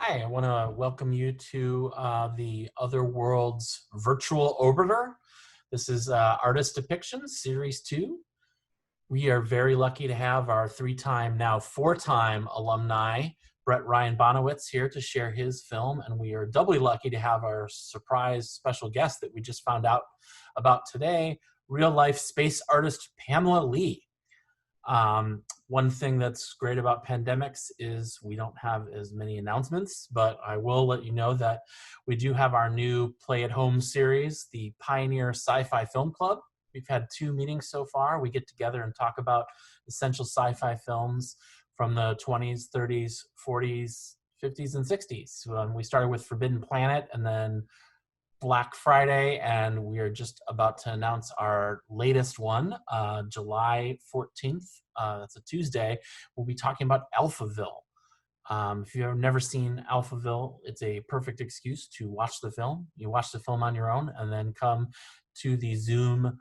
Hi, I want to welcome you to the Other Worlds Virtual Orbiter. This is Artist Depiction, Series 2. We are very lucky to have our now four-time alumni, Brett Ryan Bonowicz, here to share his film, and we are doubly lucky to have our surprise special guest that we just found out about today, real-life space artist Pamela Lee. One thing that's great about pandemics is we don't have as many announcements, but I will let you know that we do have our new Play at Home series, the Pioneer Sci-Fi Film Club. We've had 2 meetings so far. We get together and talk about essential sci-fi films from the 20s, 30s, 40s, 50s, and 60s. We started with Forbidden Planet and then Black Friday, and we are just about to announce our latest one, July 14th. That's a Tuesday. We'll be talking about Alphaville. If you've never seen Alphaville, it's a perfect excuse to watch the film. You watch the film on your own and then come to the Zoom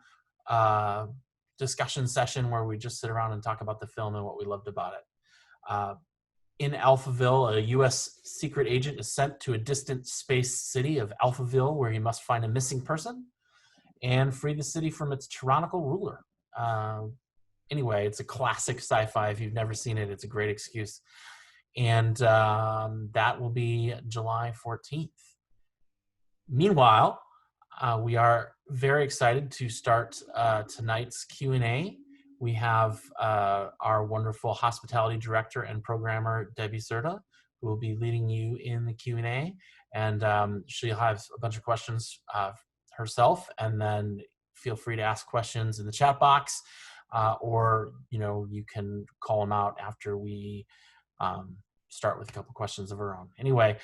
discussion session where we just sit around and talk about the film and what we loved about it. In Alphaville, a U.S. secret agent is sent to a distant space city of Alphaville where he must find a missing person and free the city from its tyrannical ruler. Anyway, it's a classic sci-fi. If you've never seen it, it's a great excuse. And that will be July 14th. Meanwhile, we are very excited to start tonight's Q&A. We have our wonderful hospitality director and programmer, Debbie Cerda, who will be leading you in the Q&A. And she'll have a bunch of questions herself, and then feel free to ask questions in the chat box, or you can call them out after we start with a couple questions of our own. Anyway,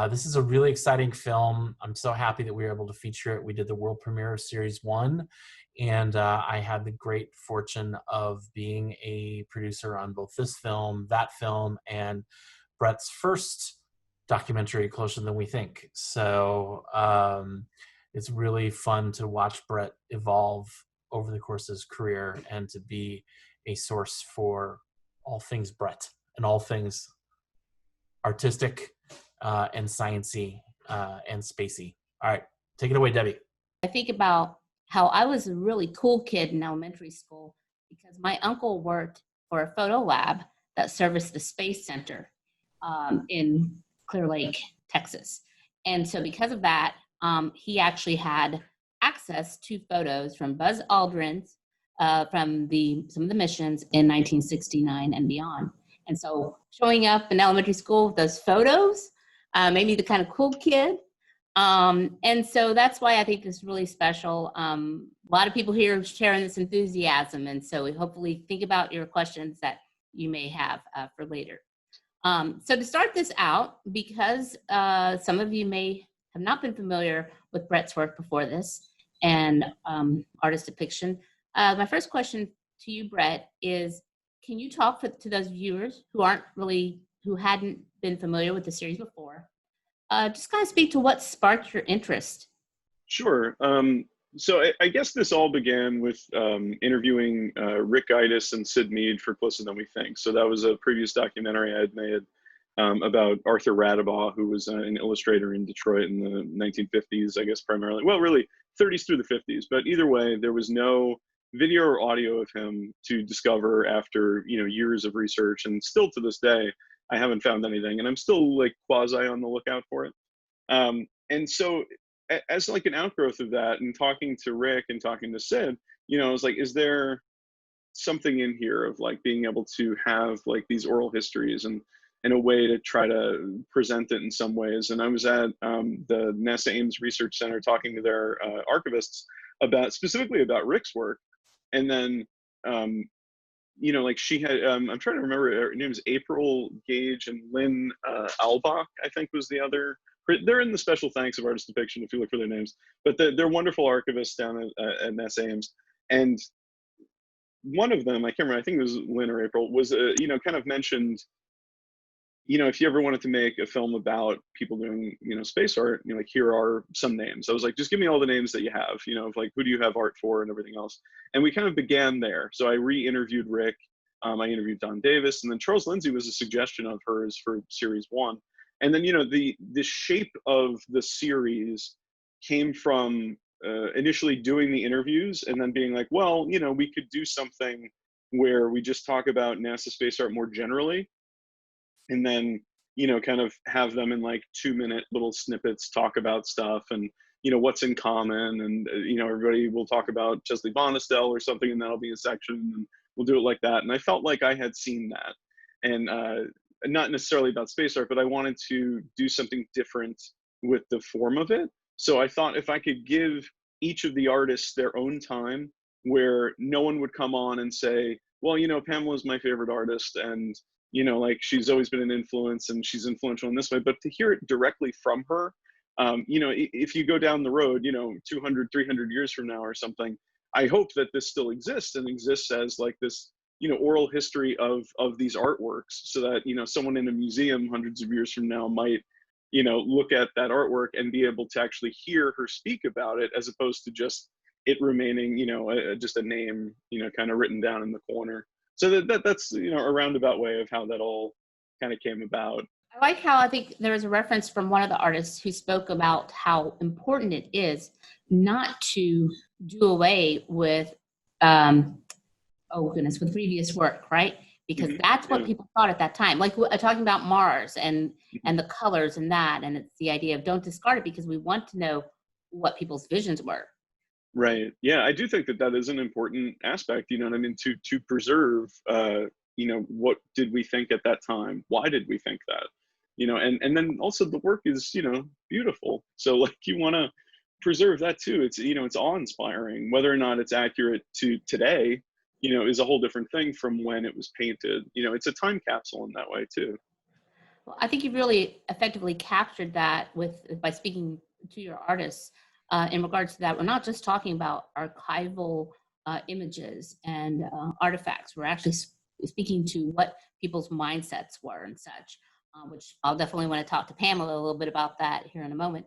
this is a really exciting film. I'm so happy that we were able to feature it. We did the world premiere of Series 1, and I had the great fortune of being a producer on both this film, that film, and Brett's first documentary, Closer Than We Think. So it's really fun to watch Brett evolve over the course of his career and to be a source for all things Brett and all things artistic and sciencey and spacey. All right, take it away, Debbie. I think about how I was a really cool kid in elementary school because my uncle worked for a photo lab that serviced the Space Center in Clear Lake, Texas. And so because of that, he actually had access to photos from Buzz Aldrin's from some of the missions in 1969 and beyond. And so showing up in elementary school with those photos made me the kind of cool kid. And so that's why I think it's really special. A lot of people here sharing this enthusiasm. And so we hopefully think about your questions that you may have for later. So to start this out, because some of you may have not been familiar with Brett's work before this and Artist Depiction, my first question to you, Brett, is can you talk to those viewers who hadn't been familiar with the series before? Just kind of speak to what sparked your interest. Sure. So I guess this all began with interviewing Rick Gaitis and Sid Mead for Closer Than We Think. So that was a previous documentary I had made about Arthur Radabaugh, who was an illustrator in Detroit in the 1950s, I guess primarily. Well, really 30s through the 50s. But either way, there was no video or audio of him to discover after years of research, and still to this day I haven't found anything, and I'm still like quasi on the lookout for it. And so as like an outgrowth of that, and talking to Rick and talking to Sid, I was like, is there something in here of like being able to have like these oral histories and a way to try to present it in some ways? And I was at the NASA Ames Research Center talking to their archivists specifically about Rick's work. And then, like she had, I'm trying to remember, her name is April Gage and Lynn Albach, I think was the other. They're in the special thanks of Artist Depiction if you look for their names. But they're wonderful archivists down at NASA Ames. And one of them, I can't remember, I think it was Lynn or April, was, kind of mentioned, if you ever wanted to make a film about people doing, space art, like, here are some names. I was like, just give me all the names that you have, of like, who do you have art for and everything else. And we kind of began there. So I re-interviewed Rick. I interviewed Don Davis, and then Charles Lindsay was a suggestion of hers for Series 1. And then, the shape of the series came from initially doing the interviews and then being like, well, we could do something where we just talk about NASA space art more generally, and then kind of have them in like 2-minute little snippets talk about stuff, and what's in common, and everybody will talk about Chesley Bonestell or something, and that'll be a section, and we'll do it like that. And I felt like I had seen that, and not necessarily about space art, but I wanted to do something different with the form of it. So I thought if I could give each of the artists their own time, where no one would come on and say, well, Pamela's my favorite artist, and like she's always been an influence and she's influential in this way, but to hear it directly from her, if you go down the road, 200, 300 years from now or something, I hope that this still exists and exists as like this, oral history of these artworks, so that, someone in a museum hundreds of years from now might, look at that artwork and be able to actually hear her speak about it, as opposed to just it remaining, just a name, kind of written down in the corner. So that's a roundabout way of how that all kind of came about. I like how I think there was a reference from one of the artists who spoke about how important it is not to do away with, with previous work, right? Because that's what people thought at that time. Like talking about Mars and the colors and that, and it's the idea of don't discard it because we want to know what people's visions were. Right. Yeah, I do think that is an important aspect, what I mean, to preserve, what did we think at that time? Why did we think that? And then also the work is, beautiful. So like you want to preserve that too. It's, it's awe-inspiring. Whether or not it's accurate to today, is a whole different thing from when it was painted. It's a time capsule in that way too. Well, I think you've really effectively captured that by speaking to your artists. In regards to that, we're not just talking about archival images and artifacts. We're actually speaking to what people's mindsets were and such, which I'll definitely want to talk to Pamela a little bit about that here in a moment.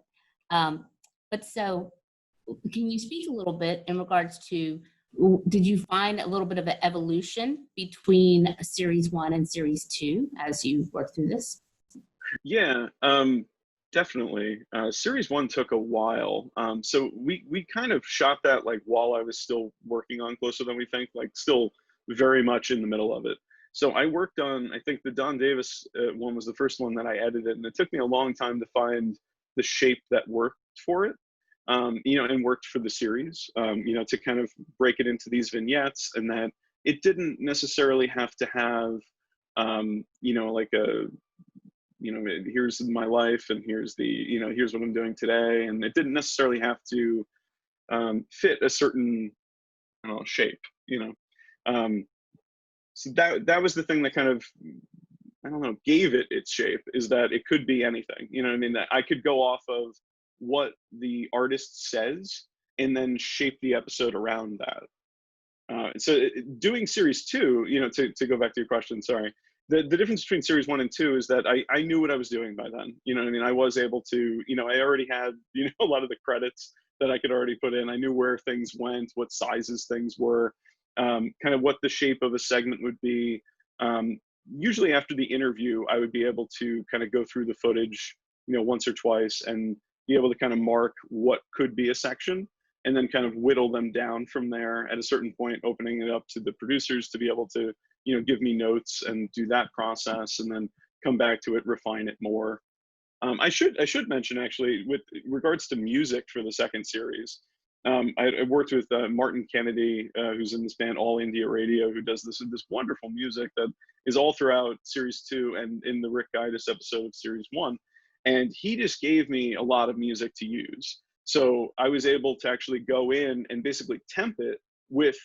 But so, can you speak a little bit in regards to, did you find a little bit of an evolution between Series 1 and Series 2 as you worked through this? Yeah. Definitely. Series 1 took a while. So we kind of shot that like while I was still working on Closer Than We Think, like still very much in the middle of it. So I worked on, I think the Don Davis one was the first one that I edited, and it took me a long time to find the shape that worked for it, and worked for the series, to kind of break it into these vignettes, and that it didn't necessarily have to have, like a, here's my life and here's the, here's what I'm doing today. And it didn't necessarily have to fit a certain, shape, so that was the thing that kind of, gave it its shape, is that it could be anything, that I could go off of what the artist says and then shape the episode around that. So doing Series 2, to go back to your question, sorry, the difference between Series 1 and 2 is that I knew what I was doing by then. I was able to, I already had, a lot of the credits that I could already put in. I knew where things went, what sizes things were, kind of what the shape of a segment would be. Usually after the interview, I would be able to kind of go through the footage, once or twice, and be able to kind of mark what could be a section, and then kind of whittle them down from there at a certain point, opening it up to the producers to be able to, give me notes and do that process, and then come back to it, refine it more. I should mention, actually, with regards to music for the second series, I worked with Martin Kennedy, who's in this band All India Radio, who does this wonderful music that is all throughout Series 2 and in the Rick Gaitis episode of Series 1. And he just gave me a lot of music to use. So I was able to actually go in and basically temp it with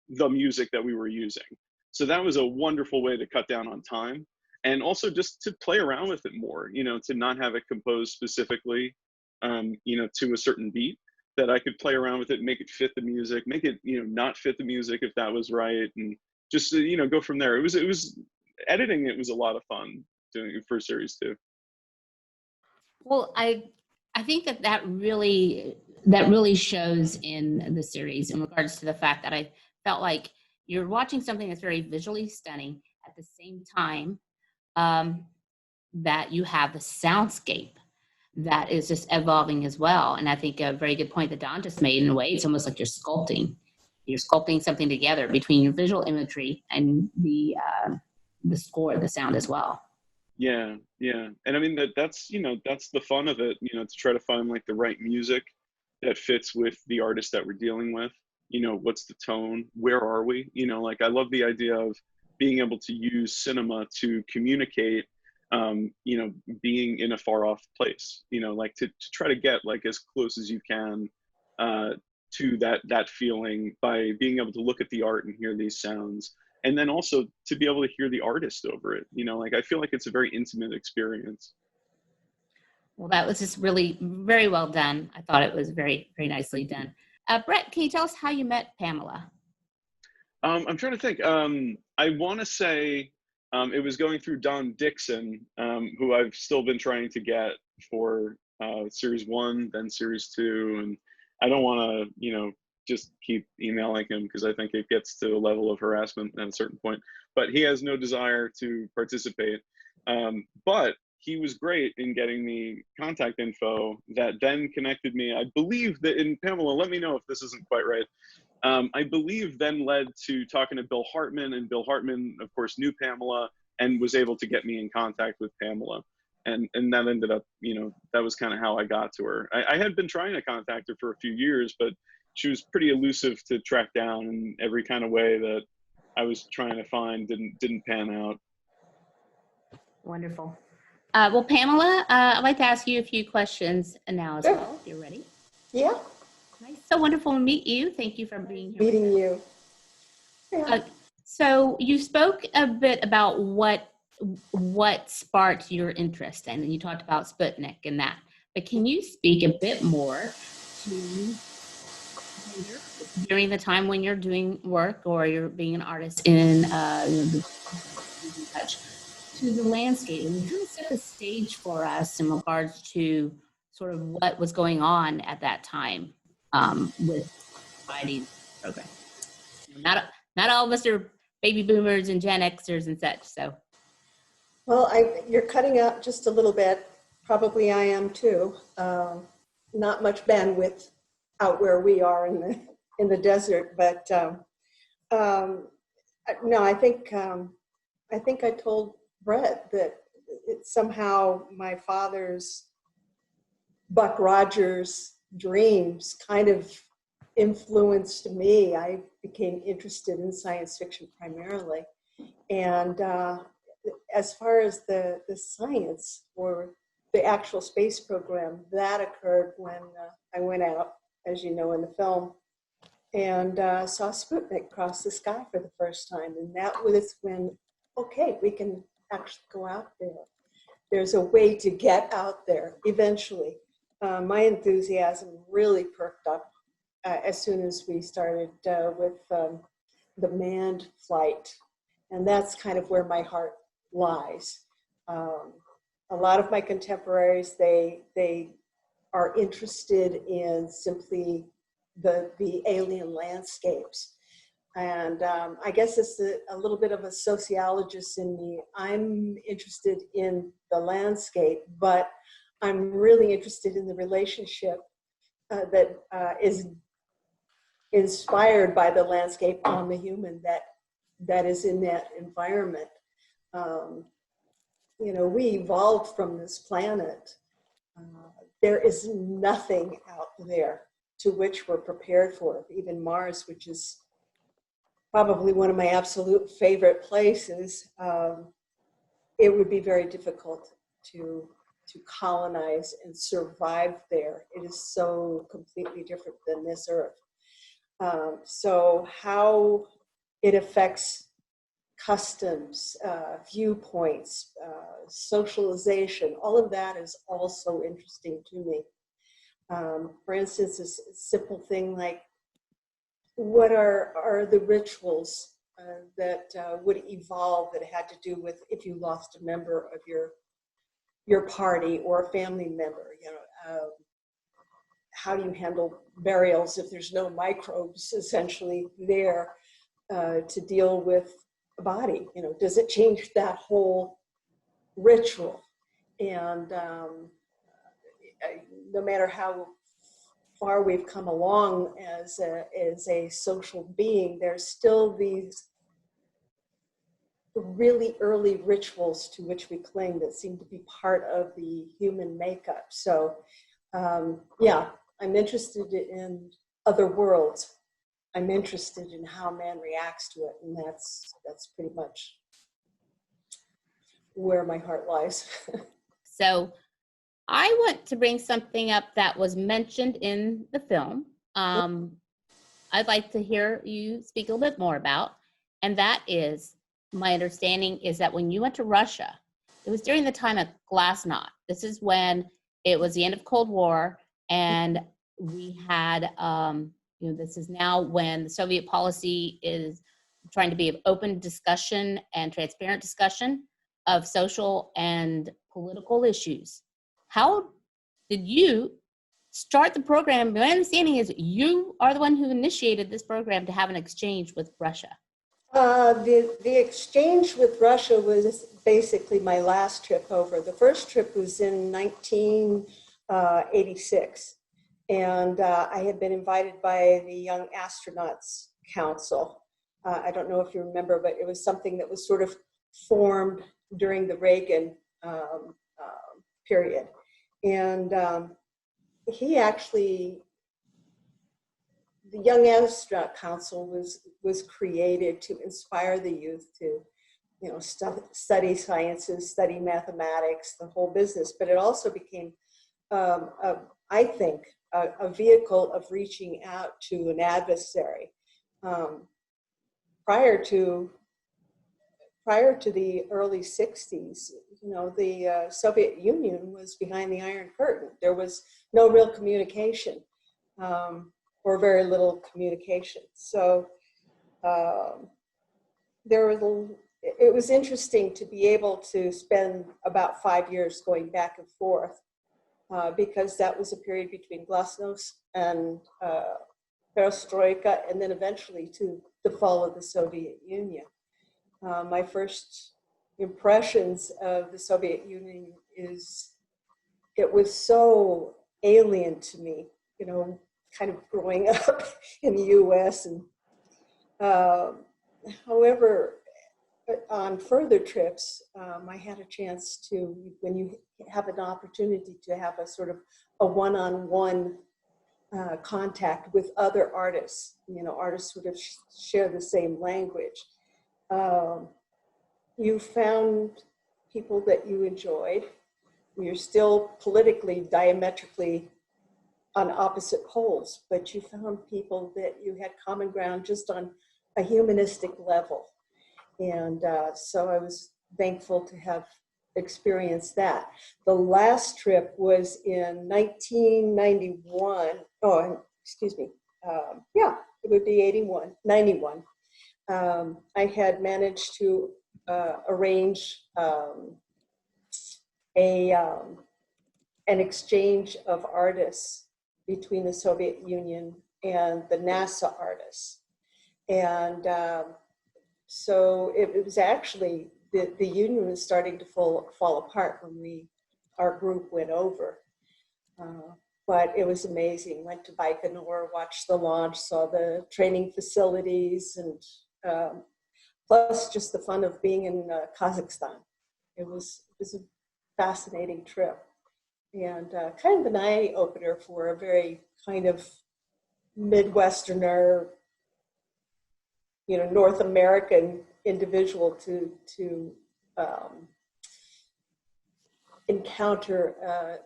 the music that we were using. So that was a wonderful way to cut down on time, and also just to play around with it more, to not have it composed specifically, to a certain beat, that I could play around with it, make it fit the music, make it, not fit the music if that was right, and just, go from there. It was editing. It was a lot of fun doing it for Series 2. Well, I think that really shows in the series in regards to the fact that I felt like you're watching something that's very visually stunning at the same time. that you have the soundscape that is just evolving as well. And I think a very good point that Don just made, in a way, it's almost like you're sculpting. You're sculpting something together between your visual imagery and the score, the sound as well. Yeah, yeah. And I mean, that's, you know, that's the fun of it, you know, to try to find like the right music that fits with the artist that we're dealing with. You know, what's the tone? Where are we? You know, like I love the idea of being able to use cinema to communicate, you know, being in a far off place, you know, like to try to get like as close as you can to that feeling by being able to look at the art and hear these sounds. And then also to be able to hear the artist over it, you know, like I feel like it's a very intimate experience. Well, that was just really very well done. I thought it was very, very nicely done. Brett, can you tell us how you met Pamela? I'm trying to think. I want to say it was going through Don Dixon, who I've still been trying to get for series 1, then series 2, and I don't want to, you know, just keep emailing him because I think it gets to a level of harassment at a certain point. But he has no desire to participate. But he was great in getting me contact info that then connected me. I believe that in Pamela, let me know if this isn't quite right. I believe then led to talking to Bill Hartman, and Bill Hartman, of course, knew Pamela and was able to get me in contact with Pamela. And that ended up, you know, that was kind of how I got to her. I had been trying to contact her for a few years, but she was pretty elusive to track down in every kind of way that I was trying to find didn't pan out. Wonderful. Well, Pamela, I'd like to ask you a few questions now as well, if you're ready. Yeah. Nice. So wonderful to meet you. Thank you for being here. Meeting you. Yeah. So you spoke a bit about what sparked your interest in, and you talked about Sputnik and that. But can you speak a bit more to during the time when you're doing work or you're being an artist in touch to the landscape, and kind of set the stage for us in regards to sort of what was going on at that time with Biden's program. Not all of us are baby boomers and Gen Xers and such. So, Well, you're cutting out just a little bit. Probably I am too. Not much bandwidth out where we are in the desert, but no, I think I told Brett that somehow my father's Buck Rogers dreams kind of influenced me. I became interested in science fiction primarily. And as far as the science or the actual space program, that occurred when I went out, as you know, in the film, and saw Sputnik cross the sky for the first time. And that was when, okay, we can actually go out there. There's a way to get out there eventually. My enthusiasm really perked up as soon as we started with the manned flight. And that's kind of where my heart lies. A lot of my contemporaries, they are interested in simply the alien landscapes. And I guess it's a little bit of a sociologist in me. I'm interested in the landscape, but I'm really interested in the relationship that is inspired by the landscape on the human that is in that environment. You know, we evolved from this planet. There is nothing out there to which we're prepared for. Even Mars, which is probably one of my absolute favorite places, it would be very difficult to colonize and survive there. It is so completely different than this Earth. So how it affects customs, viewpoints, socialization, all of that is also interesting to me. For instance, a simple thing like, what are the rituals that would evolve that had to do with if you lost a member of your party or a family member? You know, how do you handle burials if there's no microbes essentially there to deal with the body? You know, does it change that whole ritual? And no matter how far we've come along as a social being, there's still these really early rituals to which we cling that seem to be part of the human makeup. So yeah, I'm interested in other worlds. I'm interested in how man reacts to it, and that's pretty much where my heart lies. So I want to bring something up that was mentioned in the film. I'd like to hear you speak a little bit more about, and that is, my understanding is that when you went to Russia, it was during the time of Glasnost. This is when it was the end of Cold War, and we had, this is now when the Soviet policy is trying to be an open discussion and transparent discussion of social and political issues. How did you start the program? My understanding is you are the one who initiated this program to have an exchange with Russia. The exchange with Russia was basically my last trip over. The first trip was in 1986, and I had been invited by the Young Astronauts Council. I don't know if you remember, but it was something that was sort of formed during the Reagan period. And he actually, the Young Astronaut Council was created to inspire the youth to, study sciences, study mathematics, the whole business. But it also became, I think, a vehicle of reaching out to an adversary. Prior to the early 60s, the Soviet Union was behind the Iron Curtain. There was no real communication, or very little communication. So it was interesting to be able to spend about 5 years going back and forth, because that was a period between Glasnost and Perestroika, and then eventually to the fall of the Soviet Union. My first impressions of the Soviet Union is it was so alien to me, kind of growing up in the US. And however, on further trips, I had a chance to, when you have an opportunity to have a sort of a one-on-one contact with other artists, artists sort of share the same language. You found people that you enjoyed. You're still politically diametrically on opposite poles, but you found people that you had common ground just on a humanistic level. And so I was thankful to have experienced that. The last trip was in 1991. Oh, excuse me. Yeah, it would be 91. I had managed to arrange an exchange of artists between the Soviet Union and the NASA artists. And so it was actually, the union was starting to fall apart when our group went over. But it was amazing. Went to Baikonur, watched the launch, saw the training facilities, and plus just the fun of being in Kazakhstan. It was a fascinating trip, and kind of an eye-opener for a very kind of Midwesterner, North American individual to encounter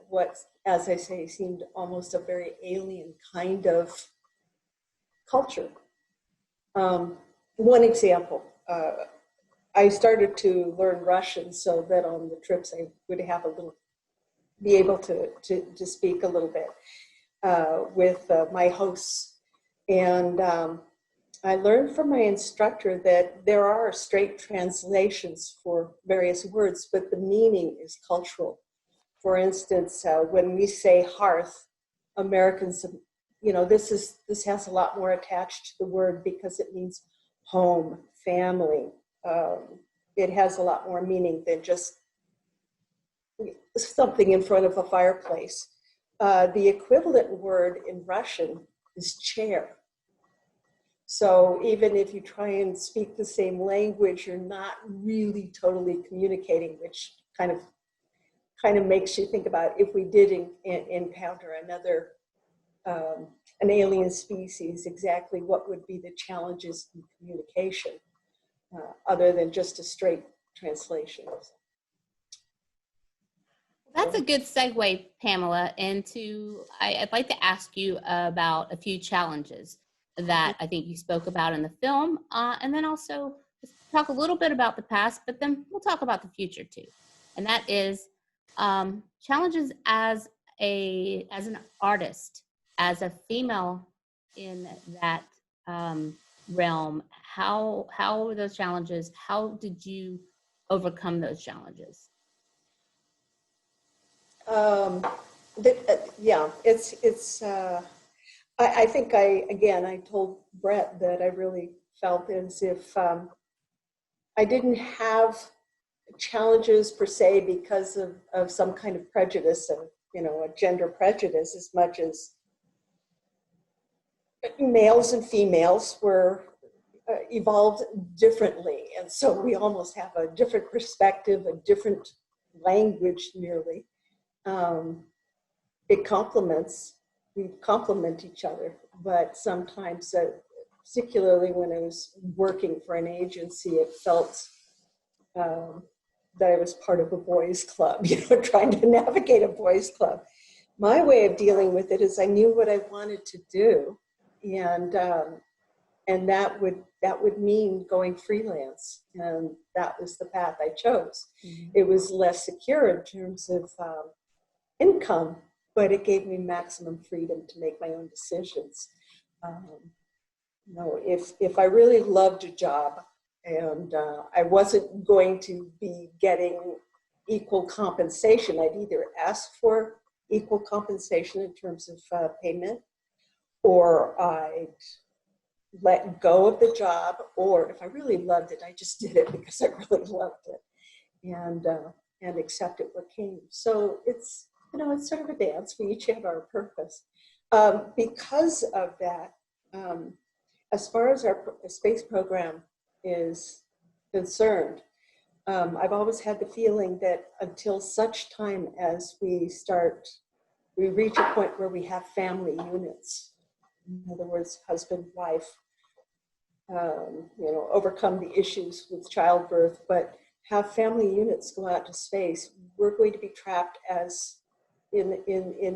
what, as I say, seemed almost a very alien kind of culture. One example, I started to learn Russian so that on the trips I would be able to speak a little bit with my hosts. And I learned from my instructor that there are straight translations for various words, but the meaning is cultural. For instance, when we say hearth, Americans, this has a lot more attached to the word because it means home, family. It has a lot more meaning than just something in front of a fireplace. The equivalent word in Russian is chair. So even if you try and speak the same language, you're not really totally communicating, which kind of makes you think about if we did encounter another an alien species, exactly what would be the challenges in communication, other than just a straight translation. That's a good segue, Pamela, into I'd like to ask you about a few challenges that I think you spoke about in the film, and then also talk a little bit about the past, but then we'll talk about the future too. And that is challenges as an artist, as a female in that realm. How were those challenges? How did you overcome those challenges? Yeah, it's. I think I told Brett that I really felt as if I didn't have challenges per se because of some kind of prejudice of, a gender prejudice, as much as males and females were evolved differently. And so we almost have a different perspective, a different language nearly. We complement each other, but sometimes, particularly when I was working for an agency, it felt that I was part of a boys' club, trying to navigate a boys' club. My way of dealing with it is I knew what I wanted to do, and that would mean going freelance, and that was the path I chose. Mm-hmm. It was less secure in terms of income, but it gave me maximum freedom to make my own decisions. If I really loved a job and I wasn't going to be getting equal compensation, I'd either ask for equal compensation in terms of payment, or I'd let go of the job, or if I really loved it, I just did it because I really loved it, and accepted what came. So it's sort of a dance. We each have our purpose. Because of that, as far as our space program is concerned, I've always had the feeling that until such time as we reach a point where we have family units, in other words, husband, wife, overcome the issues with childbirth, but have family units go out to space, we're going to be trapped as in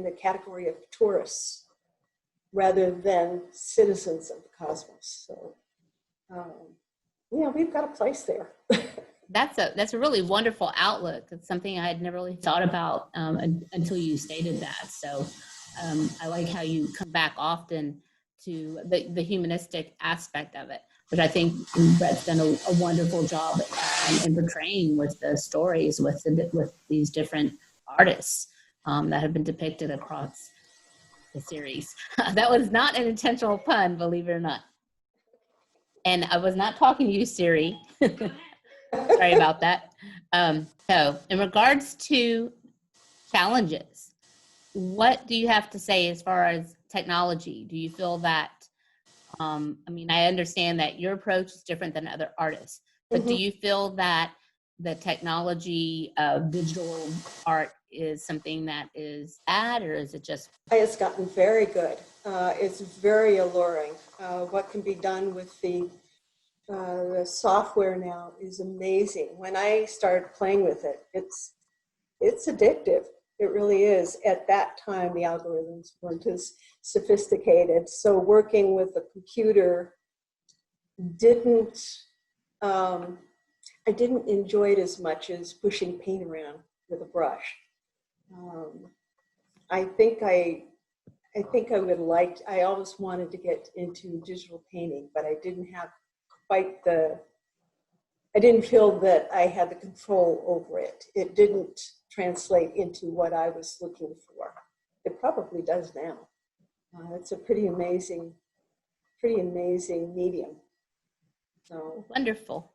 the category of tourists rather than citizens of the cosmos. So, we've got a place there. That's a really wonderful outlook. It's something I had never really thought about until you stated that. So I like how you come back often to the humanistic aspect of it, which I think Brett's done a wonderful job in portraying with the stories with these different artists that have been depicted across the series. That was not an intentional pun, believe it or not. And I was not talking to you, Siri. Sorry about that. So in regards to challenges, what do you have to say as far as technology? Do you feel that, I understand that your approach is different than other artists, but do you feel that the technology of digital art is something that is bad, or is it just? It's gotten very good. It's very alluring. What can be done with the software now is amazing. When I started playing with it, it's addictive. It really is. At that time, the algorithms weren't as sophisticated. So working with a computer I didn't enjoy it as much as pushing paint around with a brush. I think I would like, I always wanted to get into digital painting, but I didn't have I didn't feel that I had the control over it. It didn't translate into what I was looking for. It probably does now. It's a pretty amazing medium. So wonderful.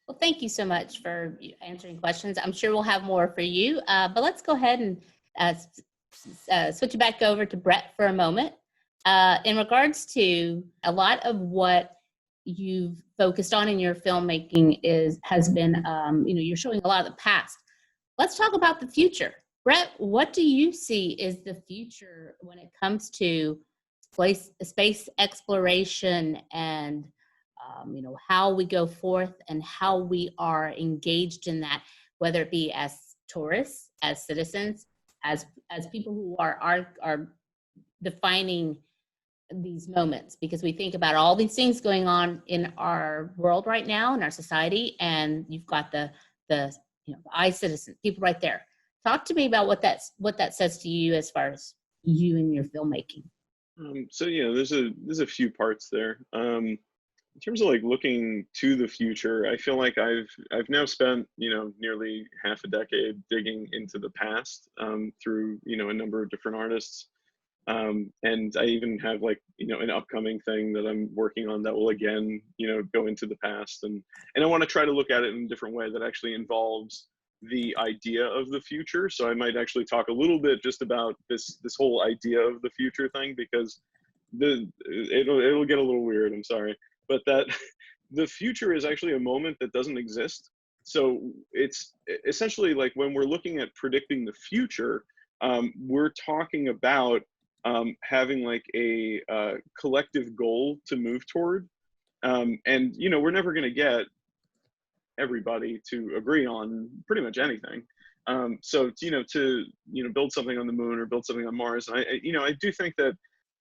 Well, thank you so much for answering questions. I'm sure we'll have more for you, but let's go ahead and switch it back over to Brett for a moment. In regards to a lot of what you've focused on in your filmmaking has been, you're showing a lot of the past. Let's talk about the future. Brett, what do you see is the future when it comes to space exploration and how we go forth and how we are engaged in that, whether it be as tourists, as citizens, as people who are defining these moments, because we think about all these things going on in our world right now, in our society, and you've got the eye citizen, people right there. Talk to me about what that says to you as far as you and your filmmaking. So yeah, there's a few parts there. In terms of like looking to the future, I feel like I've now spent nearly half a decade digging into the past through a number of different artists, and I even have like an upcoming thing that I'm working on that will again go into the past, and I want to try to look at it in a different way that actually involves the idea of the future. So I might actually talk a little bit just about this whole idea of the future thing, because it'll get a little weird. I'm sorry, but that the future is actually a moment that doesn't exist. So it's essentially like when we're looking at predicting the future, we're talking about having like a collective goal to move toward, and we're never going to get everybody to agree on pretty much anything. So to build something on the moon or build something on Mars, and I do think that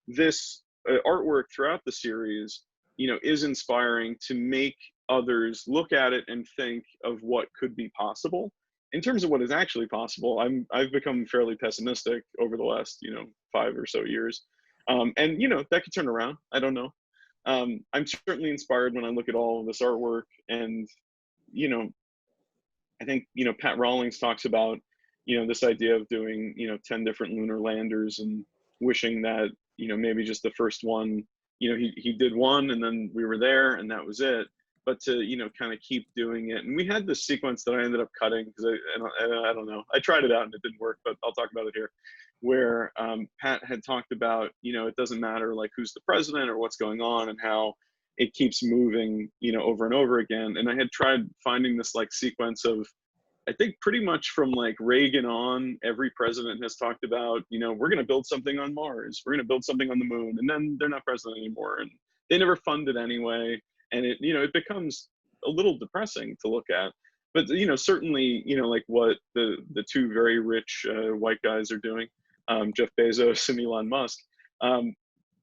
this artwork throughout the series is inspiring to make others look at it and think of what could be possible. In terms of what is actually possible, I've become fairly pessimistic over the last 5 or so years, and that could turn around. I don't know. I'm certainly inspired when I look at all of this artwork, and I think Pat Rawlings talks about this idea of doing 10 different lunar landers and wishing that maybe just the first one he did one and then we were there and that was it, but to kind of keep doing it. And we had this sequence that I ended up cutting because I don't know, I tried it out and it didn't work, but I'll talk about it here, where Pat had talked about it doesn't matter like who's the president or what's going on, and how it keeps moving over and over again. And I had tried finding this like sequence of, I think pretty much from like Reagan on, every president has talked about, we're going to build something on Mars, we're going to build something on the moon, and then they're not president anymore, and they never fund it anyway, and it it becomes a little depressing to look at. But certainly like what the two very rich white guys are doing, Jeff Bezos and Elon Musk,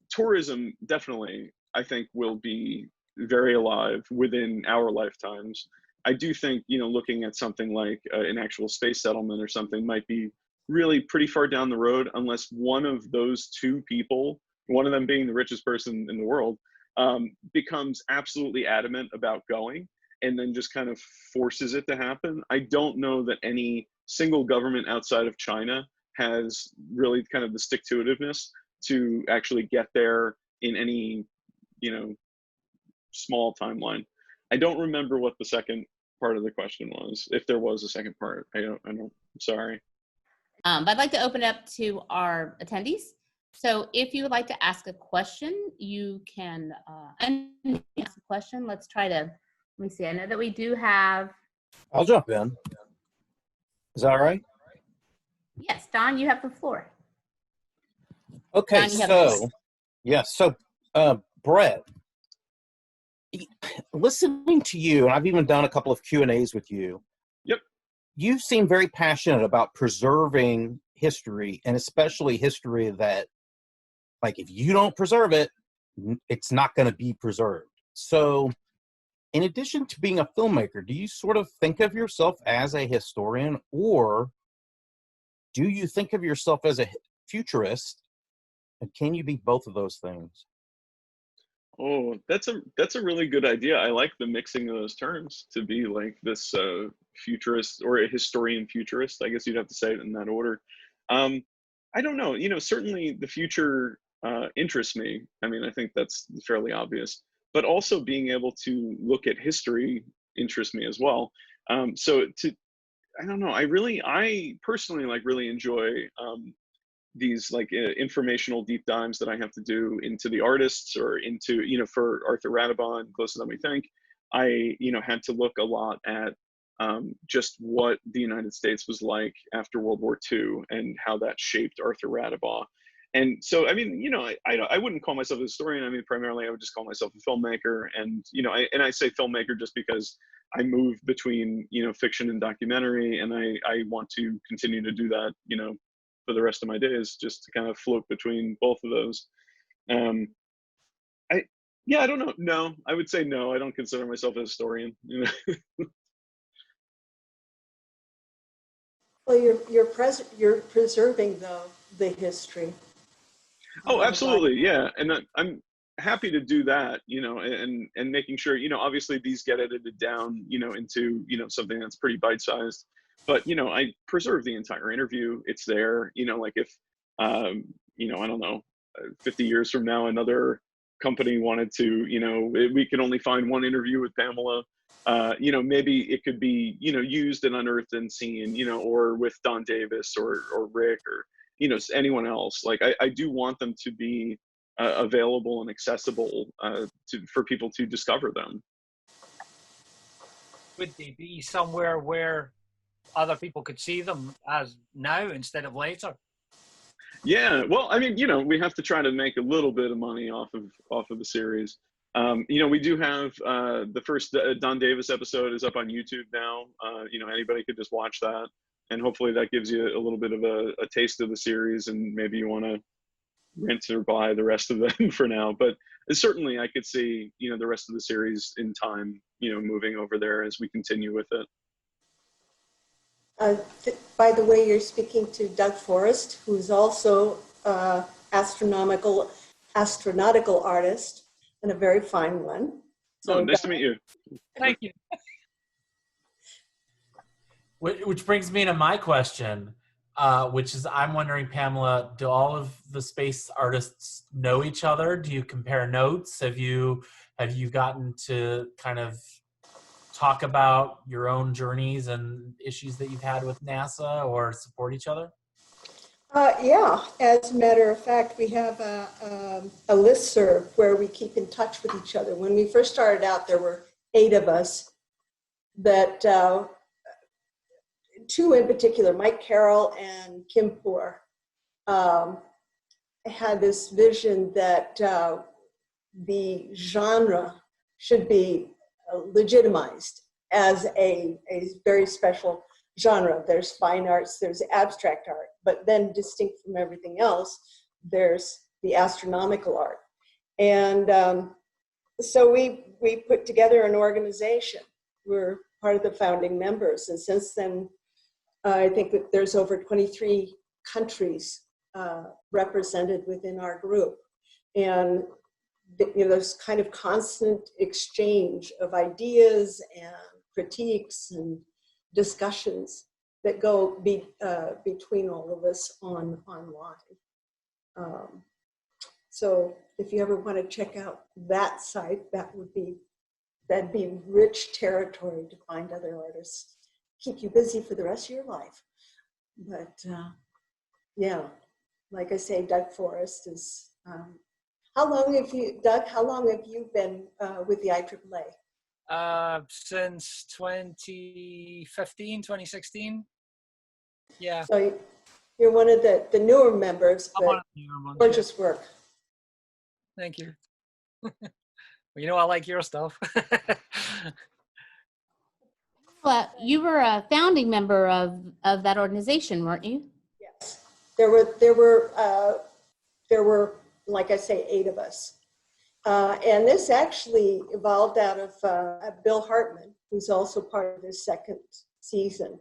tourism definitely I think will be very alive within our lifetimes. I do think, looking at something like an actual space settlement or something might be really pretty far down the road, unless one of those two people, one of them being the richest person in the world, becomes absolutely adamant about going and then just kind of forces it to happen. I don't know that any single government outside of China has really kind of the stick-to-itiveness to actually get there in any small timeline. I don't remember what the second part of the question was. If there was a second part, I don't. I'm sorry. I'd like to open it up to our attendees. So if you would like to ask a question, you can ask a question. Let's try to, let me see. I know that we do have. I'll jump in. Is that all right? Yes, Don, you have the floor. Okay, Don, you have the floor. yes. So, Brett, listening to you, and I've even done a couple of Q&As with you. Yep. You seem very passionate about preserving history, and especially history that, like, if you don't preserve it, it's not going to be preserved. So, in addition to being a filmmaker, do you sort of think of yourself as a historian, or do you think of yourself as a futurist? And can you be both of those things? Oh, that's a really good idea. I like the mixing of those terms to be like this futurist or a historian futurist. I guess you'd have to say it in that order. I don't know. Certainly the future interests me. I mean, I think that's fairly obvious. But also being able to look at history interest me as well. I don't know. I personally like really enjoy these like informational deep dives that I have to do into the artists or into, for Arthur Radibon, Closer Than We Think. I, had to look a lot at just what the United States was like after World War II and how that shaped Arthur Radibon. And so, I mean, I wouldn't call myself a historian. I mean, primarily I would just call myself a filmmaker. And, I say filmmaker just because I move between, fiction and documentary. And I want to continue to do that, for the rest of my days, just to kind of float between both of those. I don't know. No, I would say no. I don't consider myself a historian. Well, you're preserving the history. Oh, absolutely, yeah. And I'm happy to do that, and making sure, obviously these get edited down, into, something that's pretty bite-sized. But, I preserve the entire interview. It's there, like if, I don't know, 50 years from now, another company wanted to, we can only find one interview with Pamela, maybe it could be, used and unearthed and seen, or with Don Davis or Rick or, anyone else. Like I do want them to be available and accessible for people to discover them. Would they be somewhere where other people could see them as now instead of later? Yeah, well, I mean, we have to try to make a little bit of money off of the series. We do have the first Don Davis episode is up on YouTube now. Anybody could just watch that, and hopefully that gives you a little bit of a taste of the series, and maybe you want to rent or buy the rest of them for now. But certainly I could see, the rest of the series in time, moving over there as we continue with it. By the way, you're speaking to Doug Forrest, who's also astronautical artist, and a very fine one. So, nice to meet you. Thank you. Which brings me to my question, which is, I'm wondering, Pamela, do all of the space artists know each other? Do you compare notes? Have you gotten to kind of talk about your own journeys and issues that you've had with NASA or support each other? Yeah, as a matter of fact, we have a listserv where we keep in touch with each other. When we first started out, there were 8 of us, that 2 in particular, Mike Carroll and Kim Poor, had this vision that the genre should be legitimized as a very special genre. There's fine arts, there's abstract art, but then distinct from everything else, there's the astronomical art. And so we put together an organization. We're part of the founding members, and since then, I think that there's over 23 countries represented within our group. And there's kind of constant exchange of ideas and critiques and discussions that go between all of us online. So if you ever want to check out that site, that'd be rich territory to find other artists. Keep you busy for the rest of your life. But yeah, like I say, Doug Forrest is. How long have you been with the IAAA? Since 2015, 2016. Yeah. So you're one of the newer members, but gorgeous work. Thank you. Well, I like your stuff. Well, you were a founding member of that organization, weren't you? Yes, there were, like I say, 8 of us. And this actually evolved out of Bill Hartman, who's also part of this second season.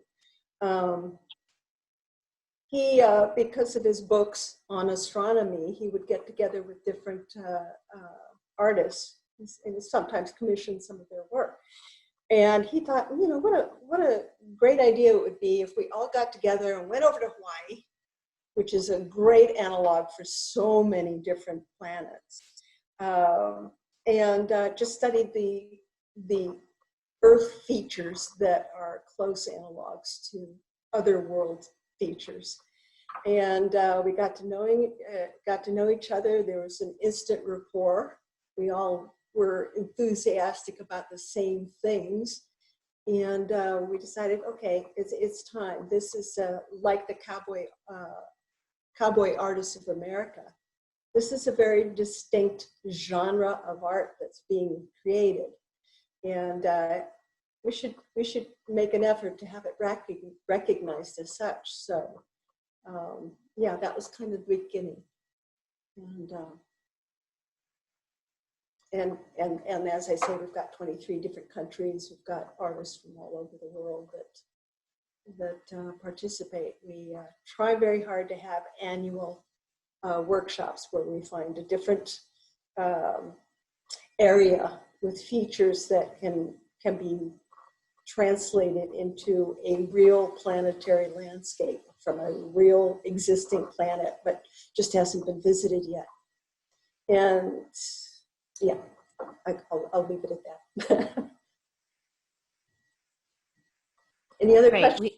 He, because of his books on astronomy, he would get together with different artists and sometimes commission some of their work. And he thought, what a great idea it would be if we all got together and went over to Hawaii, which is a great analog for so many different planets, and just studied the Earth features that are close analogs to other world features. And we got to know each other. There was an instant rapport. We all were enthusiastic about the same things. And we decided, okay, it's time. This is like the cowboy artists of America. This is a very distinct genre of art that's being created. And we should make an effort to have it recognized as such. So yeah, that was kind of the beginning. And as I say, we've got 23 different countries. We've got artists from all over the world that participate. We try very hard to have annual workshops where we find a different area with features that can be translated into a real planetary landscape from a real existing planet, but just hasn't been visited yet. And yeah, I'll leave it at that. Any other Great. questions?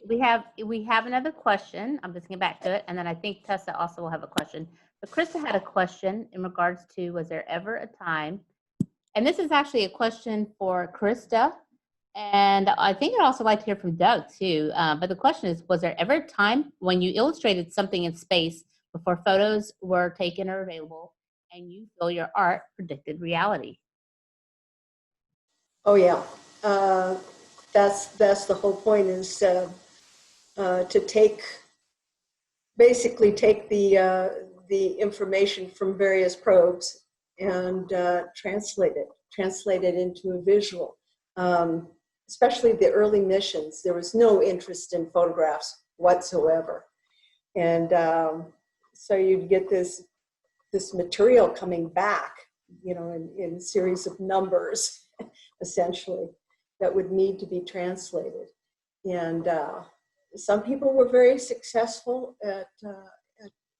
We have another question. I'm just getting back to it, and then I think Tessa also will have a question. But Krista had a question in regards to, was there ever a time, and this is actually a question for Krista, and I think I'd also like to hear from Doug too. But the question is, was there ever a time when you illustrated something in space before photos were taken or available, and you feel your art predicted reality? Oh yeah, that's the whole point, is to basically take the information from various probes and translate it into a visual. Especially the early missions, there was no interest in photographs whatsoever, and so you'd get this material coming back, you know, in a series of numbers, essentially, that would need to be translated. And some people were very successful at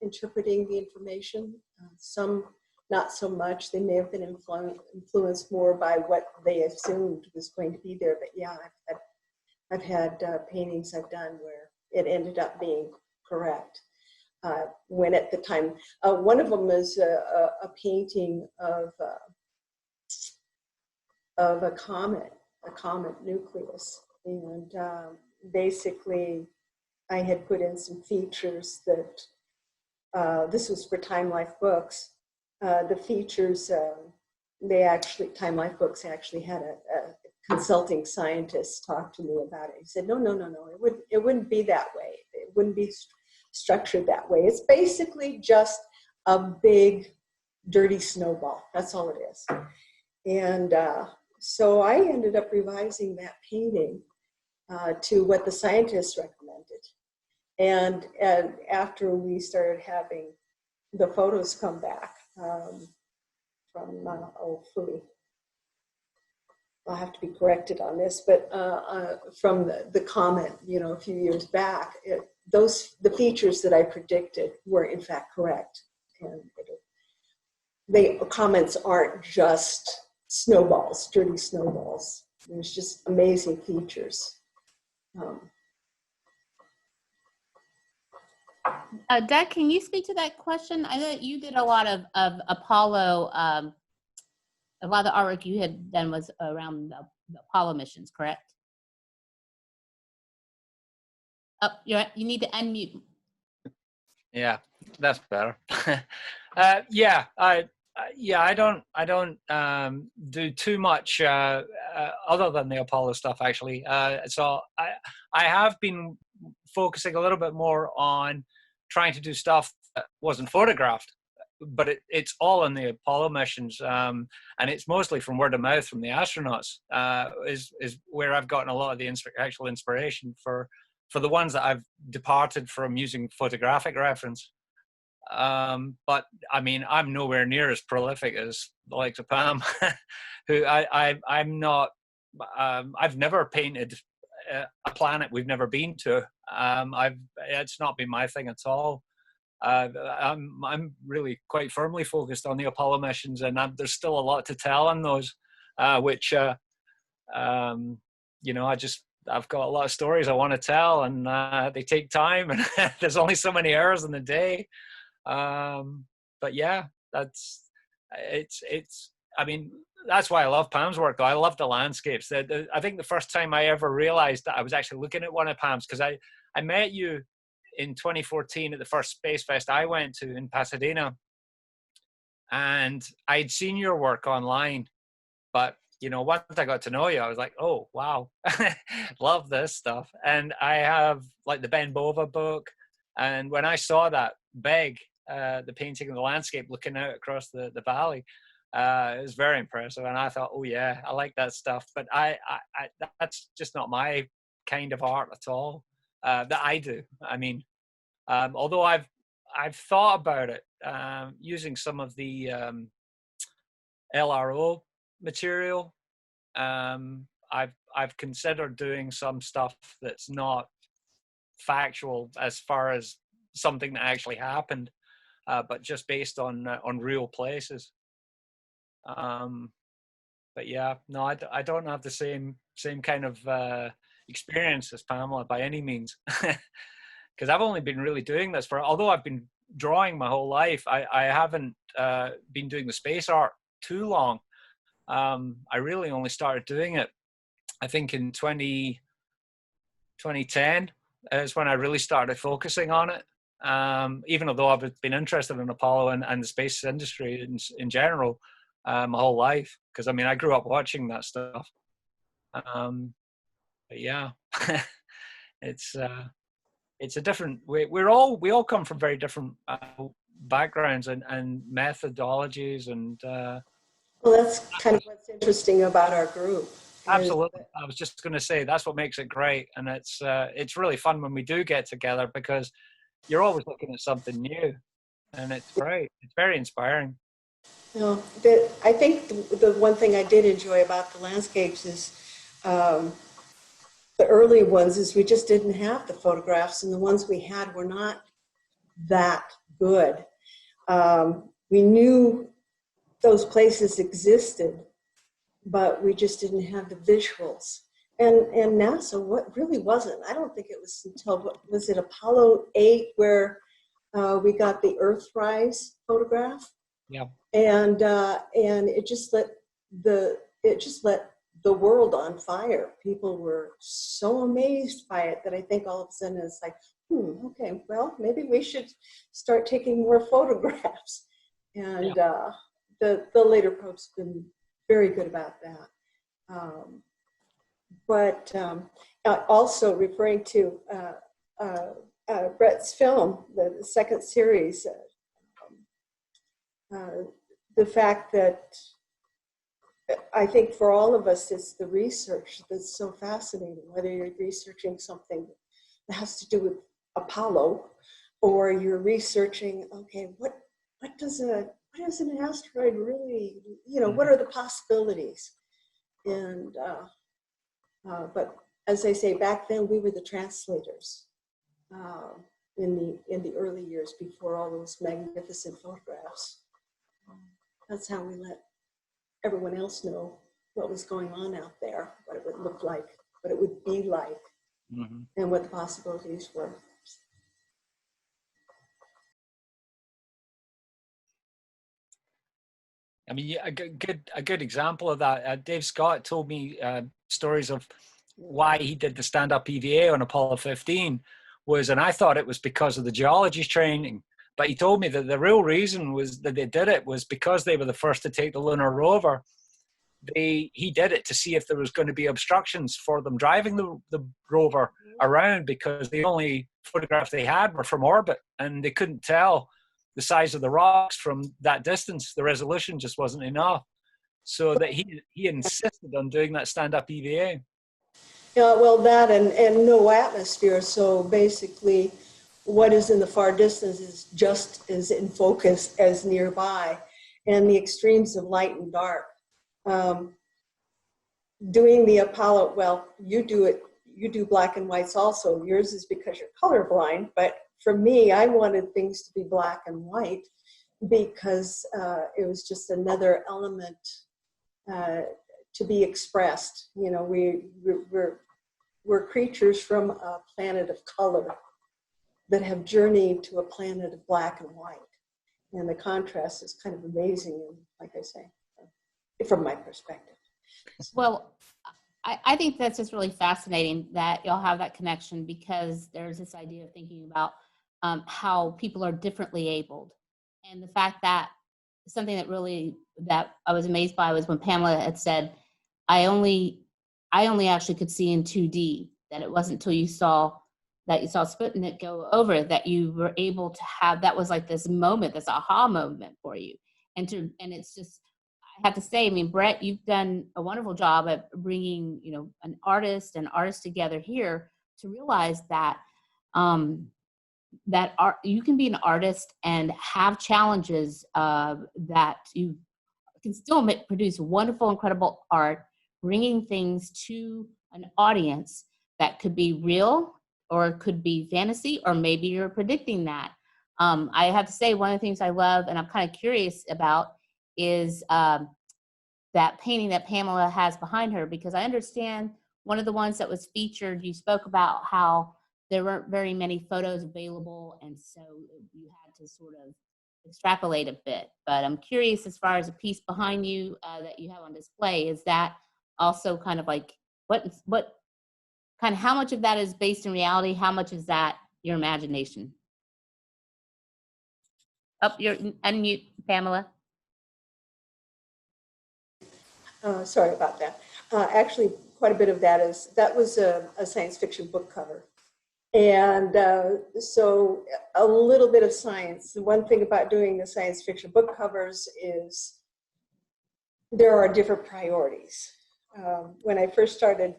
interpreting the information. Some not so much. They may have been influenced more by what they assumed was going to be there. But yeah, I've had paintings I've done where it ended up being correct. When at the time, one of them is a painting of a comet nucleus, and basically I had put in some features that this was for Time Life Books. The features, Time Life Books actually had a consulting scientist talk to me about it. He said, no, it wouldn't be that way. It wouldn't be structured that way. It's basically just a big, dirty snowball. That's all it is. And so I ended up revising that painting to what the scientists recommended. And after we started having the photos come back from I'll have to be corrected on this, but from the comet, you know, a few years back, the features that I predicted were in fact correct. And comets aren't just snowballs, dirty snowballs. There's just amazing features. Doug, can you speak to that question? I know that you did a lot of Apollo, a lot of the artwork you had done was around the Apollo missions, correct? Oh, you need to unmute. Yeah, that's better. Yeah, I don't do too much other than the Apollo stuff, actually. So I have been focusing a little bit more on trying to do stuff that wasn't photographed, but it's all in the Apollo missions, and it's mostly from word of mouth from the astronauts. Is where I've gotten a lot of the actual inspiration for the ones that I've departed from using photographic reference. But I mean, I'm nowhere near as prolific as the likes of Pam, who I'm not. I've never painted a planet we've never been to. It's not been my thing at all. I'm really quite firmly focused on the Apollo missions, and there's still a lot to tell on those, which you know, I've got a lot of stories I want to tell, and they take time, and there's only so many hours in the day. But yeah, I mean, that's why I love Pam's work, though. I love the landscapes. I think the first time I ever realized that I was actually looking at one of Pam's, because I met you in 2014 at the first Space Fest I went to in Pasadena, and I'd seen your work online, but you know, once I got to know you, I was like, oh wow, love this stuff. And I have like the Ben Bova book, and when I saw that big, the painting of the landscape looking out across the valley, it was very impressive, and I thought, oh yeah, I like that stuff. But I that's just not my kind of art at all, that I do. I mean, although I've thought about it, using some of the LRO material. I've considered doing some stuff that's not factual as far as something that actually happened, but just based on real places. But yeah, no, I don't have the same kind of experience as Pamela by any means, because I've only been really doing this although I've been drawing my whole life, I haven't been doing the space art too long. I really only started doing it, I think, in 2010 is when I really started focusing on it. Even although I've been interested in Apollo and the space industry in general my whole life, because I mean I grew up watching that stuff. But yeah, it's a different. We all come from very different backgrounds and methodologies and. Well, that's kind of what's interesting about our group. Absolutely. I was just going to say that's what makes it great, and it's really fun when we do get together, because you're always looking at something new, and it's great. It's very inspiring. You know, I think the one thing I did enjoy about the landscapes is the early ones is we just didn't have the photographs, and the ones we had were not that good. We knew those places existed, but we just didn't have the visuals. And NASA, what really wasn't, I don't think it was until, was it Apollo 8 where we got the Earthrise photograph? Yeah. And it just let the world on fire. People were so amazed by it that I think all of a sudden it's like, okay, well, maybe we should start taking more photographs. And the later probes have been very good about that. But also referring to Brett's film, the second series, the fact that I think for all of us, it's the research that's so fascinating, whether you're researching something that has to do with Apollo, or you're researching, okay, what does an asteroid really, what are the possibilities? And, but as I say, back then we were the translators in the early years before all those magnificent photographs. That's how we let everyone else know what was going on out there, what it would look like, what it would be like, and what the possibilities were. I mean, a good example of that. Dave Scott told me stories of why he did the stand-up EVA on Apollo 15 was, and I thought it was because of the geology training, but he told me that the real reason was that they did it was because they were the first to take the lunar rover. He did it to see if there was going to be obstructions for them driving the rover around, because the only photographs they had were from orbit, and they couldn't tell the size of the rocks from that distance. The resolution just wasn't enough. So that he insisted on doing that stand-up EVA. Yeah, well, that and no atmosphere. So basically, what is in the far distance is just as in focus as nearby, and the extremes of light and dark. Doing the Apollo, well, you do black and whites also. Yours is because you're colorblind, but for me, I wanted things to be black and white because it was just another element to be expressed. You know, we're creatures from a planet of color that have journeyed to a planet of black and white. And the contrast is kind of amazing, and like I say, from my perspective. Well, I think that's just really fascinating that y'all have that connection, because there's this idea of thinking about how people are differently abled. And the fact that something that I was amazed by was when Pamela had said, I only actually could see in 2D, that it wasn't until you saw Sputnik go over that you were able to have, that was like this moment, this aha moment for you. And it's just, I have to say, I mean, Brett, you've done a wonderful job at bringing, you know, an artist and artists together here to realize that that art, you can be an artist and have challenges that you can still produce wonderful, incredible art, bringing things to an audience that could be real or it could be fantasy, or maybe you're predicting that. I have to say, one of the things I love and I'm kind of curious about is that painting that Pamela has behind her, because I understand one of the ones that was featured, you spoke about how there weren't very many photos available, and so you had to sort of extrapolate a bit. But I'm curious, as far as a piece behind you that you have on display, is that also kind of like, what kind of, how much of that is based in reality? How much is that your imagination? You're unmute, Pamela. Sorry about that. Actually, quite a bit of that was a science fiction book cover. And so a little bit of science. The one thing about doing the science fiction book covers is there are different priorities. When I first started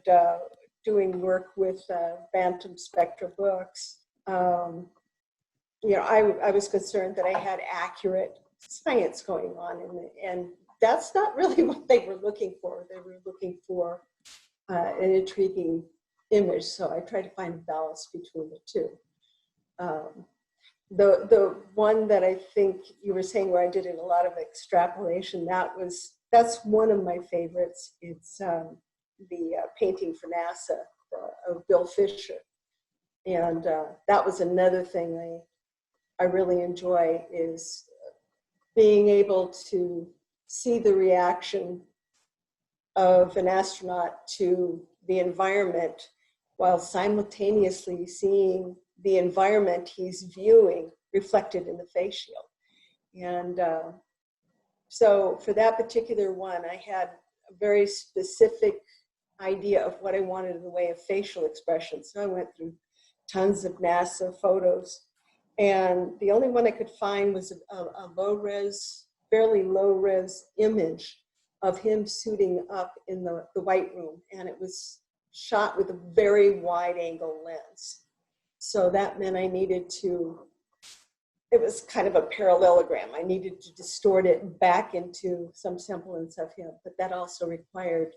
doing work with Bantam Spectra books, you know, I was concerned that I had accurate science going on, and that's not really what they were looking for. They were looking for an intriguing image, so I tried to find a balance between the two. The one that I think you were saying where I did a lot of extrapolation, that's one of my favorites. It's the painting for NASA of Bill Fisher, and that was another thing I really enjoy, is being able to see the reaction of an astronaut to the environment while simultaneously seeing the environment he's viewing reflected in the face shield. And so for that particular one, I had a very specific idea of what I wanted in the way of facial expression. So I went through tons of NASA photos, and the only one I could find was a low-res, fairly low-res image of him suiting up in the White Room, and it was shot with a very wide-angle lens. So that meant I needed to, it was kind of a parallelogram. I needed to distort it back into some semblance of him, but that also required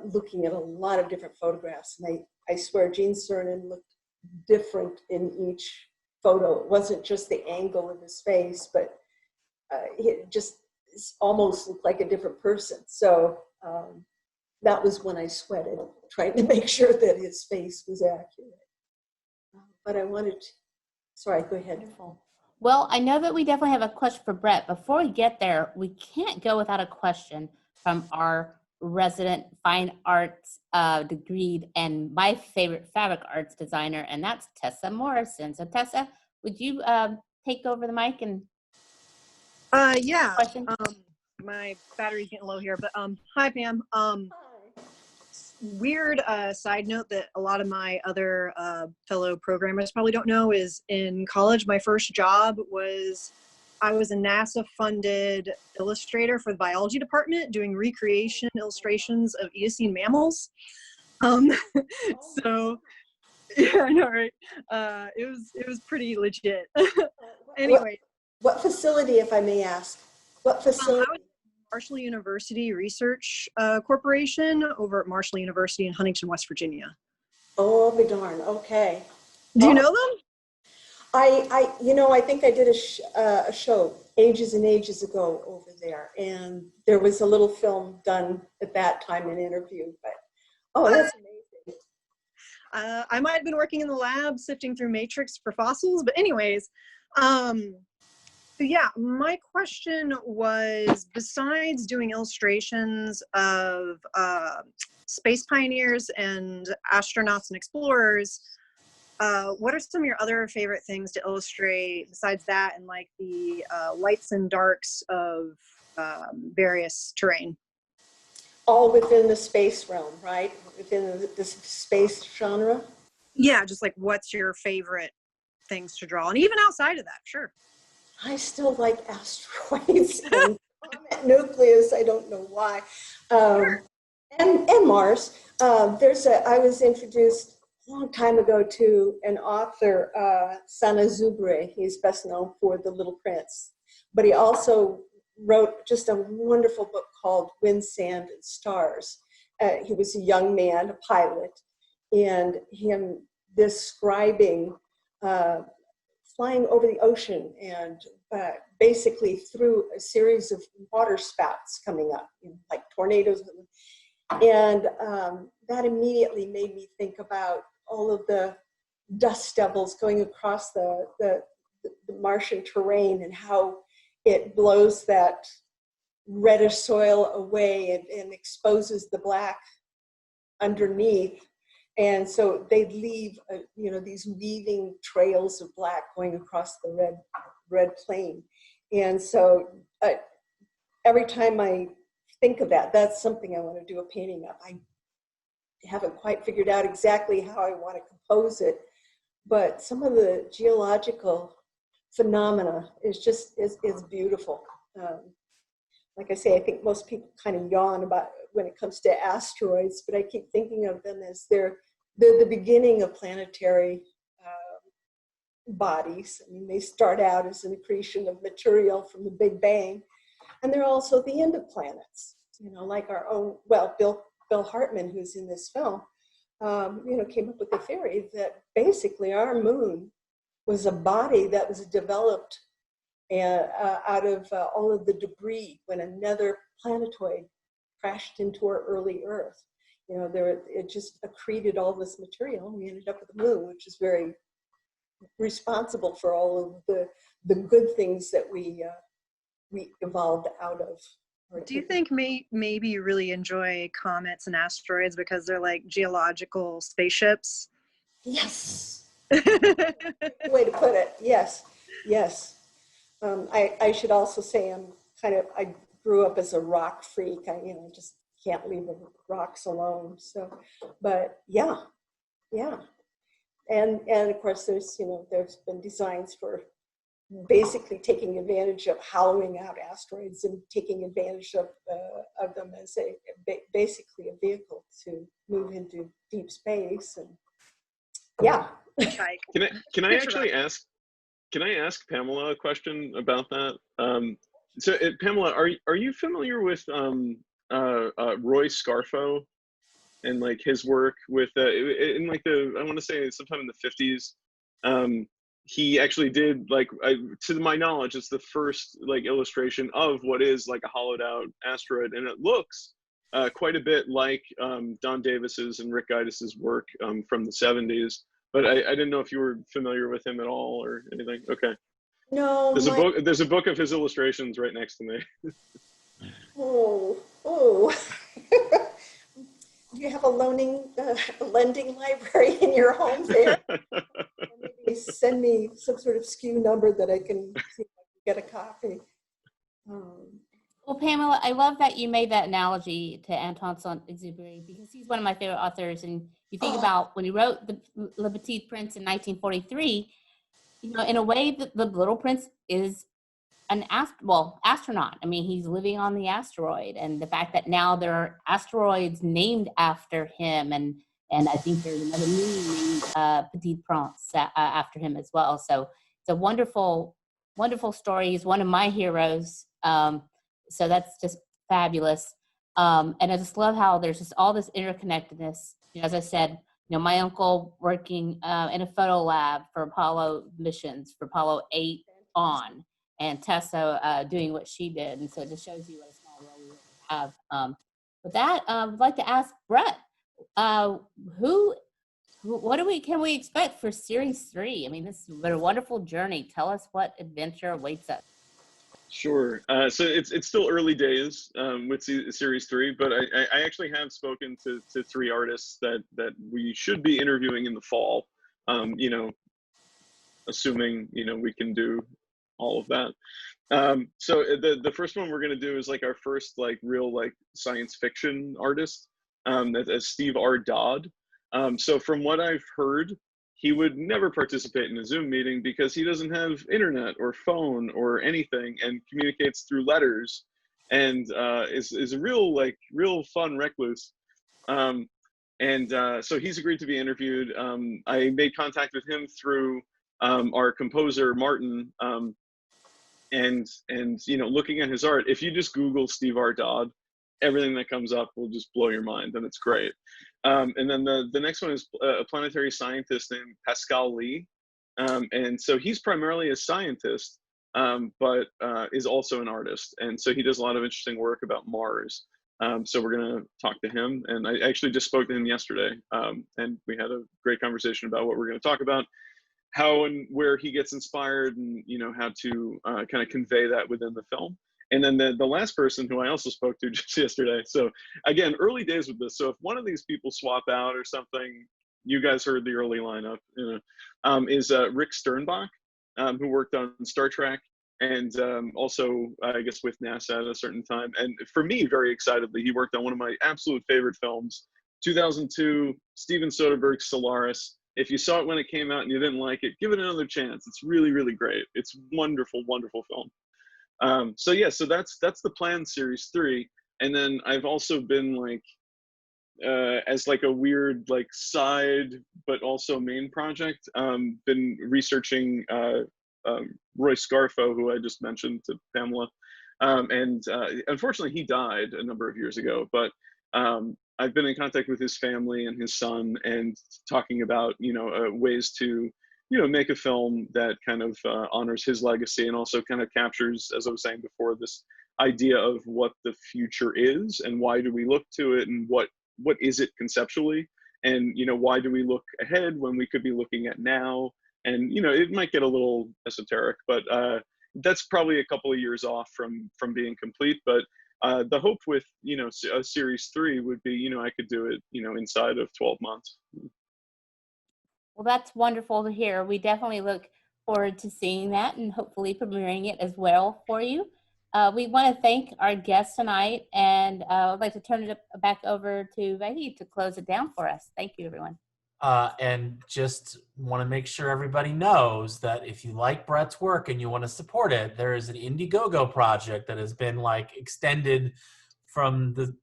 looking at a lot of different photographs. And I swear Gene Cernan looked different in each photo. It wasn't just the angle of his face, but it just almost looked like a different person. So that was when I sweated, trying to make sure that his face was accurate. But I wanted to, sorry, go ahead. Wonderful. Well, I know that we definitely have a question for Brett. Before we get there, we can't go without a question from our resident fine arts degreed and my favorite fabric arts designer, and that's Tessa Morrison. So Tessa, would you take over the mic and yeah. question? My battery's getting low here, but hi Pam. Weird side note that a lot of my other fellow programmers probably don't know is in college, my first job was I was a NASA-funded illustrator for the biology department doing recreation illustrations of Eocene mammals. So, yeah, I know, right? It was pretty legit. Anyway. What facility, if I may ask? What facility? I was at Marshall University Research Corporation over at Marshall University in Huntington, West Virginia. Oh, be darn. Okay. Do you know them? I think I did a show ages and ages ago over there, and there was a little film done at that time, an interview. But that's amazing. I might have been working in the lab sifting through matrix for fossils, but anyways, yeah, my question was, besides doing illustrations of space pioneers and astronauts and explorers, what are some of your other favorite things to illustrate besides that, and like the lights and darks of various terrain? All within the space realm, right? Within the space genre. Yeah, just like what's your favorite things to draw, and even outside of that, sure. I still like asteroids and comet nucleus. I don't know why, and Mars. I was introduced a long time ago to an author, Sana Zubre. He's best known for The Little Prince, but he also wrote just a wonderful book called Wind, Sand, and Stars. He was a young man, a pilot, and him describing flying over the ocean and basically through a series of water spouts coming up, like tornadoes. And that immediately made me think about all of the dust devils going across the Martian terrain and how it blows that reddish soil away and exposes the black underneath. And so they leave, these weaving trails of black going across the red plain. And so every time I think of that, that's something I want to do a painting of. I haven't quite figured out exactly how I want to compose it, but some of the geological phenomena is beautiful. Like I say, I think most people kind of yawn about when it comes to asteroids, but I keep thinking of them as they're the beginning of planetary bodies. I mean, they start out as an accretion of material from the Big Bang, and they're also the end of planets. Like our own, Bill Hartman, who's in this film, came up with the theory that basically our moon was a body that was developed out of all of the debris when another planetoid crashed into our early Earth. It just accreted all this material, and we ended up with the moon, which is very responsible for all of the good things that we evolved out of. Do you think maybe you really enjoy comets and asteroids because they're like geological spaceships? Yes. Way to put it. Yes. I should also say I grew up as a rock freak. I just can't leave the rocks alone. So, but yeah. And of course there's been designs for basically taking advantage of hollowing out asteroids and taking advantage of them as basically a vehicle to move into deep space. And yeah. Can I actually ask Pamela a question about that? Pamela, are you familiar with Roy Scarfo and like his work with in like I want to say sometime in the 50s? He actually did, like, to my knowledge, it's the first like illustration of what is like a hollowed out asteroid, and it looks quite a bit like Don Davis's and Rick Gaidis's work from the 70s. But I didn't know if you were familiar with him at all or anything. Okay. No. There's a book of his illustrations right next to me. Oh. Do you have a lending library in your home there? Maybe send me some sort of SKU number that I can see if I can get a copy. Well, Pamela, I love that you made that analogy to Antoine Saint-Exupéry, because he's one of my favorite authors. And you think about when he wrote the Le Petit Prince in 1943, in a way, the Little Prince is an astronaut. I mean, he's living on the asteroid, and the fact that now there are asteroids named after him, and I think there's another moon named Petit Prince after him as well. So it's a wonderful, wonderful story. He's one of my heroes. So that's just fabulous. And I just love how there's just all this interconnectedness. As I said, my uncle working in a photo lab for Apollo missions, for Apollo 8 on, and Tessa doing what she did. And so it just shows you what a small world we really have. With that, I'd like to ask Brett, can we expect for series 3? I mean, this has been a wonderful journey. Tell us what adventure awaits us. Sure. So it's still early days with series 3, but I actually have spoken to 3 artists that we should be interviewing in the fall. Assuming we can do all of that. So the first one we're gonna do is like our first like real like science fiction artist. That's Steve R. Dodd. So from what I've heard, he would never participate in a Zoom meeting because he doesn't have internet or phone or anything, and communicates through letters, and is a real fun recluse. So he's agreed to be interviewed. I made contact with him through our composer Martin, and looking at his art. If you just Google Steve R. Dodd, everything that comes up will just blow your mind, and it's great. And then the next one is a planetary scientist named Pascal Lee. And so he's primarily a scientist, but is also an artist. And so he does a lot of interesting work about Mars. So we're going to talk to him. And I actually just spoke to him yesterday. And we had a great conversation about what we're going to talk about, how and where he gets inspired, and how to kind of convey that within the film. And then the last person who I also spoke to just yesterday. So again, early days with this. So if one of these people swap out or something, you guys heard the early lineup, is Rick Sternbach, who worked on Star Trek, and also, I guess, with NASA at a certain time. And for me, very excitedly, he worked on one of my absolute favorite films, 2002, Steven Soderbergh's Solaris. If you saw it when it came out and you didn't like it, give it another chance. It's really, really great. It's wonderful, wonderful film. So that's the plan, series 3. And then I've also been like, as like a weird like side but also main project, been researching Roy Scarfo, who I just mentioned to Pamela, and unfortunately he died a number of years ago, but I've been in contact with his family and his son, and talking about ways to make a film that kind of honors his legacy, and also kind of captures, as I was saying before, this idea of what the future is, and why do we look to it, and what is it conceptually, and why do we look ahead when we could be looking at now. And it might get a little esoteric, but that's probably a couple of years off from being complete. But the hope with a series 3 would be I could do it inside of 12 months. Well, that's wonderful to hear. We definitely look forward to seeing that and hopefully premiering it as well for you. We want to thank our guests tonight, and I'd like to turn it back over to Becky to close it down for us. Thank you, everyone. And just want to make sure everybody knows that if you like Brett's work and you want to support it, there is an Indiegogo project that has been like extended from the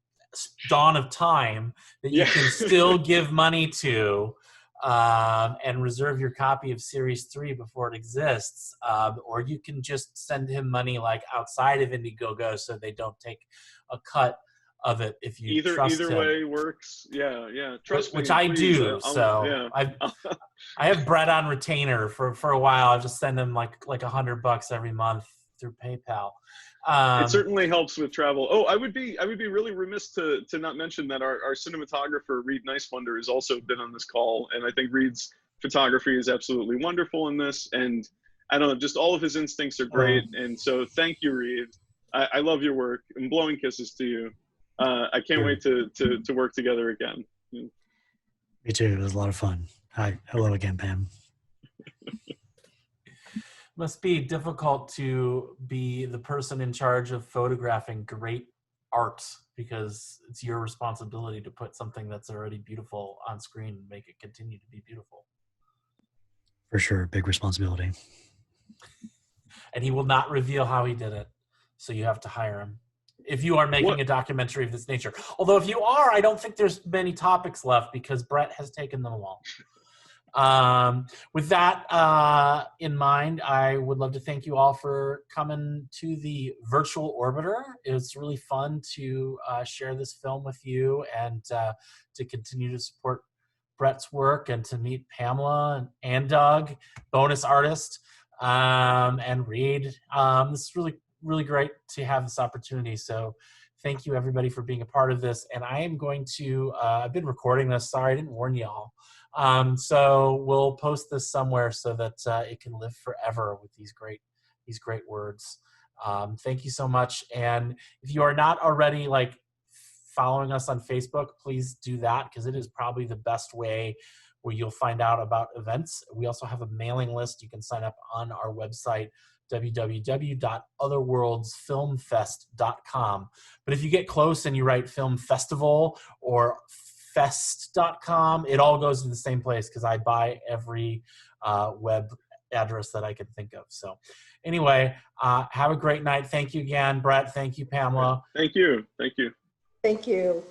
dawn of time that you can still give money to, and reserve your copy of series 3 before it exists. Or you can just send him money like outside of Indiegogo so they don't take a cut of it if you trust either him. way works. Yeah. Trust which me, I please. do. So I have Brett on retainer for a while. I just send him like $100 every month through PayPal. It certainly helps with travel. Oh, I would be really remiss to not mention that our cinematographer Reed Nicewonder has also been on this call, and I think Reed's photography is absolutely wonderful in this. And I don't know, just all of his instincts are great. And so thank you, Reed. I love your work, and blowing kisses to you. I can't wait to work together again. Me too. It was a lot of fun. Hi. Hello again, Pam. Must be difficult to be the person in charge of photographing great art, because it's your responsibility to put something that's already beautiful on screen and make it continue to be beautiful. For sure. Big responsibility. And he will not reveal how he did it, so you have to hire him if you are making a documentary of this nature. Although if you are, I don't think there's many topics left because Brett has taken them all. With that in mind, I would love to thank you all for coming to the virtual orbiter. It was really fun to share this film with you, and to continue to support Brett's work and to meet Pamela and Doug, bonus artist, and Reed. This is really, really great to have this opportunity. So thank you everybody for being a part of this. And I am going to, I've been recording this, sorry, I didn't warn y'all. So we'll post this somewhere so that it can live forever with these great words. Thank you so much. And if you are not already like following us on Facebook, please do that, because it is probably the best way where you'll find out about events. We also have a mailing list. You can sign up on our website, www.otherworldsfilmfest.com. But if you get close and you write film festival or fest.com, it all goes to the same place, because I buy every web address that I can think of. So anyway, have a great night. Thank you again, Brett. Thank you, Pamela. Thank you. Thank you. Thank you.